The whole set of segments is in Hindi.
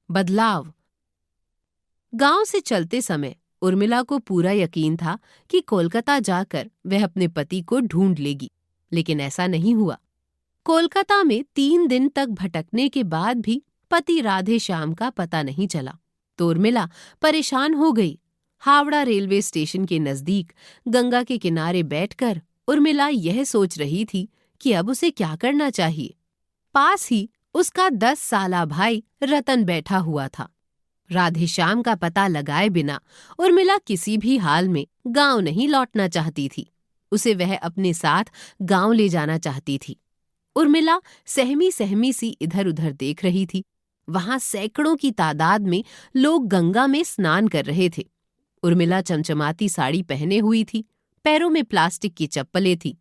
बदलाव। गांव से चलते समय उर्मिला को पूरा यकीन था कि कोलकाता जाकर वह अपने पति को ढूंढ लेगी, लेकिन ऐसा नहीं हुआ। कोलकाता में 3 दिन तक भटकने के बाद भी पति राधे श्याम का पता नहीं चला तो उर्मिला परेशान हो गई। हावड़ा रेलवे स्टेशन के नजदीक गंगा के किनारे बैठकर उर्मिला यह सोच रही थी कि अब उसे क्या करना चाहिए। पास ही उसका 10 साला भाई रतन बैठा हुआ था। राधे श्याम का पता लगाए बिना उर्मिला किसी भी हाल में गांव नहीं लौटना चाहती थी। उसे वह अपने साथ गांव ले जाना चाहती थी। उर्मिला सहमी सहमी सी इधर उधर देख रही थी। वहां सैकड़ों की तादाद में लोग गंगा में स्नान कर रहे थे। उर्मिला चमचमाती साड़ी पहने हुई थी, पैरों में प्लास्टिक की चप्पलें थी।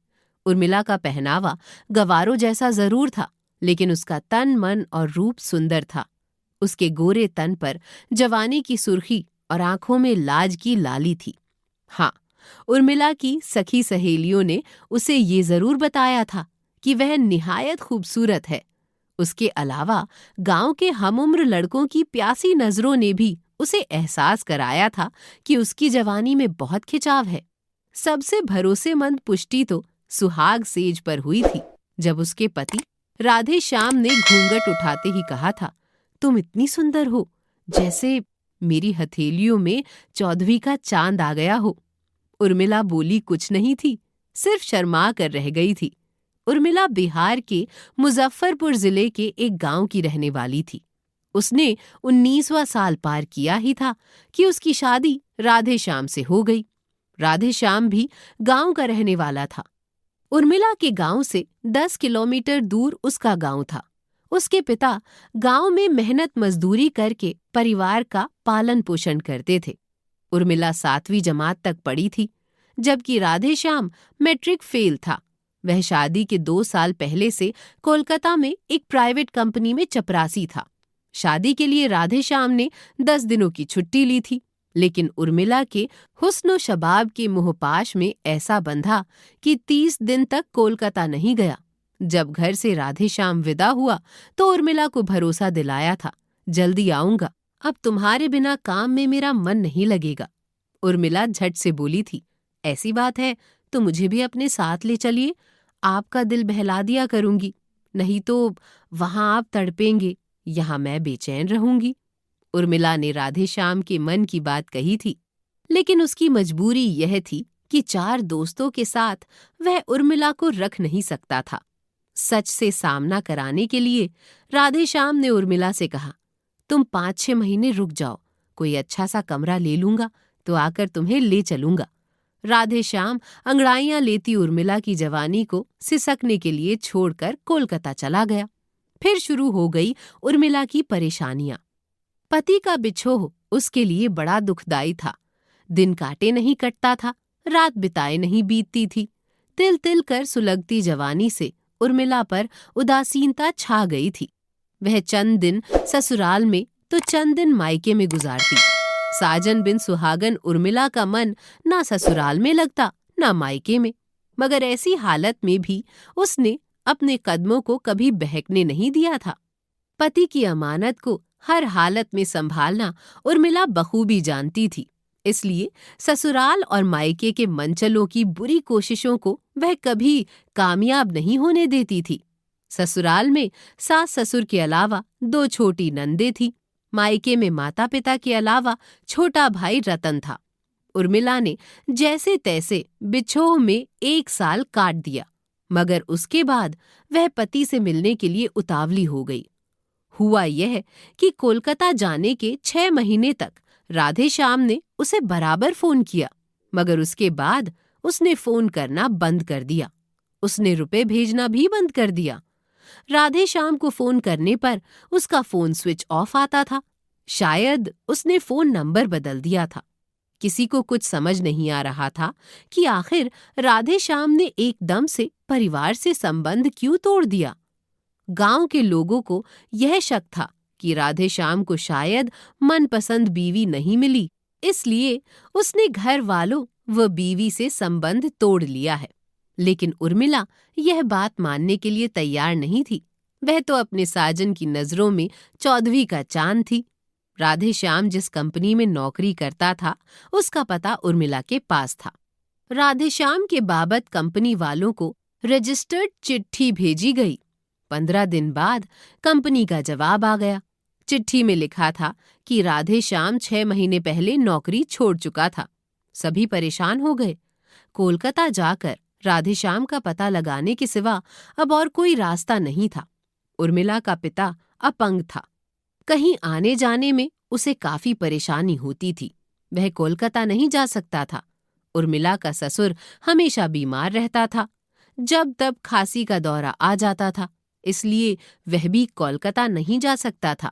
उर्मिला का पहनावा गवारों जैसा जरूर था, लेकिन उसका तन मन और रूप सुंदर था। उसके गोरे तन पर जवानी की सुर्खी और आंखों में लाज की लाली थी। हाँ, उर्मिला की सखी सहेलियों ने उसे ये जरूर बताया था कि वह निहायत खूबसूरत है। उसके अलावा गांव के हमउम्र लड़कों की प्यासी नजरों ने भी उसे एहसास कराया था कि उसकी जवानी में बहुत खिंचाव है। सबसे भरोसेमंद पुष्टि तो सुहाग सेज पर हुई थी, जब उसके पति राधे श्याम ने घूंघट उठाते ही कहा था, तुम इतनी सुंदर हो जैसे मेरी हथेलियों में 14वीं का चांद आ गया हो। उर्मिला बोली कुछ नहीं थी, सिर्फ शर्मा कर रह गई थी। उर्मिला बिहार के मुजफ्फरपुर जिले के एक गांव की रहने वाली थी। उसने 19वां साल पार किया ही था कि उसकी शादी राधे श्याम से हो गई। राधे श्याम भी गांव का रहने वाला था। उर्मिला के गांव से 10 किलोमीटर दूर उसका गांव था। उसके पिता गांव में मेहनत मजदूरी करके परिवार का पालन पोषण करते थे। उर्मिला 7वीं जमात तक पढ़ी थी, जबकि राधे श्याम मैट्रिक फेल था। वह शादी के 2 साल पहले से कोलकाता में एक प्राइवेट कंपनी में चपरासी था। शादी के लिए राधे श्याम ने 10 दिनों की छुट्टी ली थी, लेकिन उर्मिला के हुस्न व शबाब के मोहपाश में ऐसा बंधा कि 30 दिन तक कोलकाता नहीं गया। जब घर से राधे श्याम विदा हुआ तो उर्मिला को भरोसा दिलाया था, जल्दी आऊंगा, अब तुम्हारे बिना काम में मेरा मन नहीं लगेगा। उर्मिला झट से बोली थी, ऐसी बात है तो मुझे भी अपने साथ ले चलिए, आपका दिल बहला दिया करूंगी, नहीं तो वहां आप तड़पेंगे, यहाँ मैं बेचैन रहूंगी। उर्मिला ने राधे श्याम के मन की बात कही थी, लेकिन उसकी मजबूरी यह थी कि 4 दोस्तों के साथ वह उर्मिला को रख नहीं सकता था। सच से सामना कराने के लिए राधे श्याम ने उर्मिला से कहा, तुम 5-6 महीने रुक जाओ, कोई अच्छा सा कमरा ले लूंगा तो आकर तुम्हें ले चलूंगा। राधे श्याम अंगड़ाइयां लेती उर्मिला की जवानी को सिसकने के लिए छोड़कर कोलकाता चला गया। फिर शुरू हो गई उर्मिला की परेशानियां। पति का बिछोह उसके लिए बड़ा दुखदाई था। दिन काटे नहीं कटता था, रात बिताए नहीं बीतती थी। तिल तिल कर सुलगती जवानी से उर्मिला पर उदासीनता छा गई थी। वह चंद दिन ससुराल में तो चंद दिन मायके में गुजारती। साजन बिन सुहागन उर्मिला का मन ना ससुराल में लगता ना मायके में, मगर ऐसी हालत में भी उसने अपने कदमों को कभी बहकने नहीं दिया था। पति की अमानत को हर हालत में संभालना उर्मिला बखूबी जानती थी, इसलिए ससुराल और मायके के मनचलों की बुरी कोशिशों को वह कभी कामयाब नहीं होने देती थी। ससुराल में सास ससुर के अलावा 2 छोटी नंदे थी। मायके में माता पिता के अलावा छोटा भाई रतन था। उर्मिला ने जैसे तैसे बिछोह में 1 साल काट दिया, मगर उसके बाद वह पति से मिलने के लिए उतावली हो गई। हुआ यह कि कोलकाता जाने के 6 महीने तक राधे श्याम ने उसे बराबर फोन किया, मगर उसके बाद उसने फोन करना बंद कर दिया। उसने रुपए भेजना भी बंद कर दिया। राधे श्याम को फोन करने पर उसका फोन स्विच ऑफ आता था। शायद उसने फोन नंबर बदल दिया था। किसी को कुछ समझ नहीं आ रहा था कि आखिर राधे श्याम ने एकदम से परिवार से संबंध क्यों तोड़ दिया। गांव के लोगों को यह शक था कि राधे श्याम को शायद मनपसंद बीवी नहीं मिली, इसलिए उसने घर वालों व बीवी से संबंध तोड़ लिया है। लेकिन उर्मिला यह बात मानने के लिए तैयार नहीं थी। वह तो अपने साजन की नजरों में 14वीं का चांद थी। राधेश्याम जिस कंपनी में नौकरी करता था उसका पता उर्मिला के पास था। राधेश्याम के बाबत कंपनी वालों को रजिस्टर्ड चिट्ठी भेजी गई। 15 दिन बाद कंपनी का जवाब आ गया। चिट्ठी में लिखा था कि राधेश्याम 6 महीने पहले नौकरी छोड़ चुका था। सभी परेशान हो गए। कोलकाता जाकर राधेश्याम का पता लगाने के सिवा अब और कोई रास्ता नहीं था। उर्मिला का पिता अपंग था। कहीं आने जाने में उसे काफी परेशानी होती थी। वह कोलकाता नहीं जा सकता था। उर्मिला का ससुर हमेशा बीमार रहता था। जब तब खांसी का दौरा आ जाता था, इसलिए वह भी कोलकाता नहीं जा सकता था।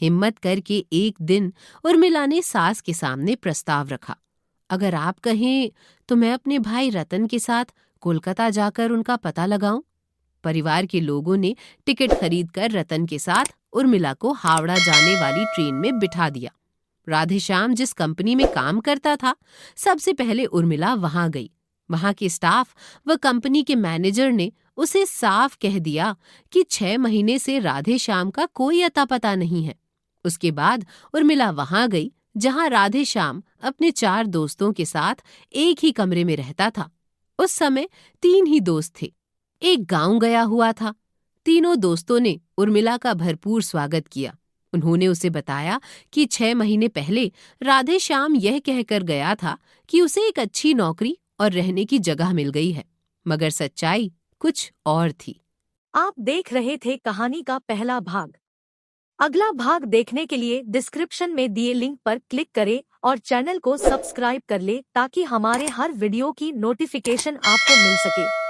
हिम्मत करके एक दिन उर्मिला ने सास के सामने प्रस्ताव रखा, अगर आप कहें तो मैं अपने भाई रतन के साथ कोलकाता जाकर उनका पता लगाऊं। परिवार के लोगों ने टिकट खरीदकर रतन के साथ उर्मिला को हावड़ा जाने वाली ट्रेन में बिठा दिया। राधेश्याम जिस कंपनी में काम करता था, सबसे पहले उर्मिला वहां गई। वहां के स्टाफ व कंपनी के मैनेजर ने उसे साफ कह दिया कि 6 महीने से राधेश्याम का कोई अता पता नहीं है। उसके बाद उर्मिला वहां गई जहां राधेश्याम अपने 4 दोस्तों के साथ एक ही कमरे में रहता था। उस समय 3 ही दोस्त थे। एक गांव गया हुआ था। तीनों दोस्तों ने उर्मिला का भरपूर स्वागत किया। उन्होंने उसे बताया कि 6 महीने पहले राधेश्याम यह कहकर गया था कि उसे एक अच्छी नौकरी और रहने की जगह मिल गई है, मगर सच्चाई कुछ और थी। आप देख रहे थे कहानी का पहला भाग। अगला भाग देखने के लिए डिस्क्रिप्शन में दिए लिंक पर क्लिक करें और चैनल को सब्सक्राइब कर ले ताकि हमारे हर वीडियो की नोटिफिकेशन आपको मिल सके।